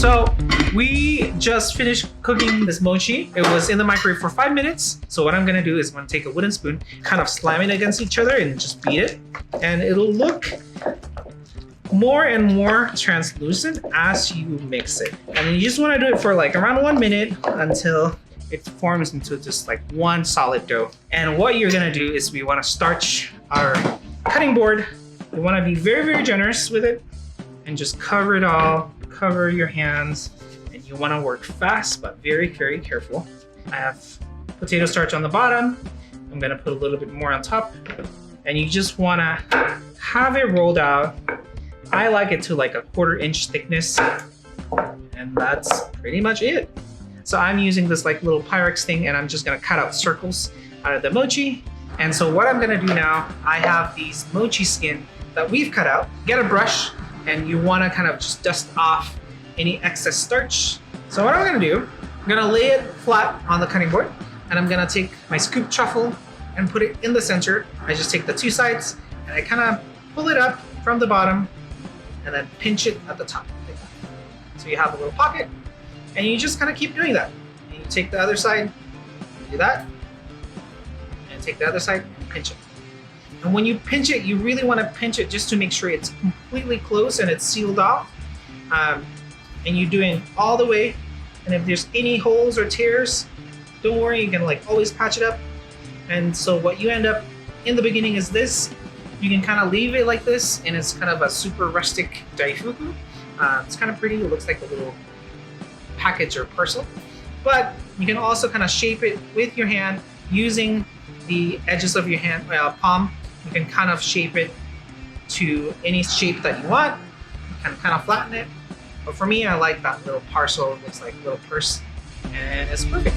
So we just finished cooking this mochi. It was in the microwave for 5 minutes. So what I'm gonna do is I'm gonna take a wooden spoon, kind of slam it against each other and just beat it. And it'll look more and more translucent as you mix it. And you just wanna do it for like around 1 minute until it forms into just like one solid dough. And what you're gonna do is we wanna starch our cutting board. You wanna be very, very generous with it and just cover it all. Cover your hands, and you want to work fast but very, very careful. I have potato starch on the bottom. I'm gonna put a little bit more on top, and you just want to have it rolled out. I like it to like a 1/4 inch thickness, and that's pretty much it. So I'm using this like little Pyrex thing, and I'm just gonna cut out circles out of the mochi. And so what I'm gonna do now, I have these mochi skin that we've cut out. Get a brush, and you want to kind of just dust off any excess starch. So what I'm gonna do, I'm gonna lay it flat on the cutting board, and I'm gonna take my scoop truffle and put it in the center. I just take the 2 sides and I kind of pull it up from the bottom and then pinch it at the top like that. So you have a little pocket, and you just kind of keep doing that. And you take the other side, do that, and take the other side and pinch it. And when you pinch it, you really want to pinch it just to make sure it's completely closed and it's sealed off. And you're doing all the way. And if there's any holes or tears, don't worry, you can like always patch it up. And so what you end up in the beginning is this. You can kind of leave it like this, and it's kind of a super rustic Daifuku. It's kind of pretty. It looks like a little package or parcel. But you can also kind of shape it with your hand using the edges of your hand, palm. You can kind of shape it to any shape that you want. You can kind of flatten it. But for me, I like that little parcel. It looks like a little purse, and it's perfect.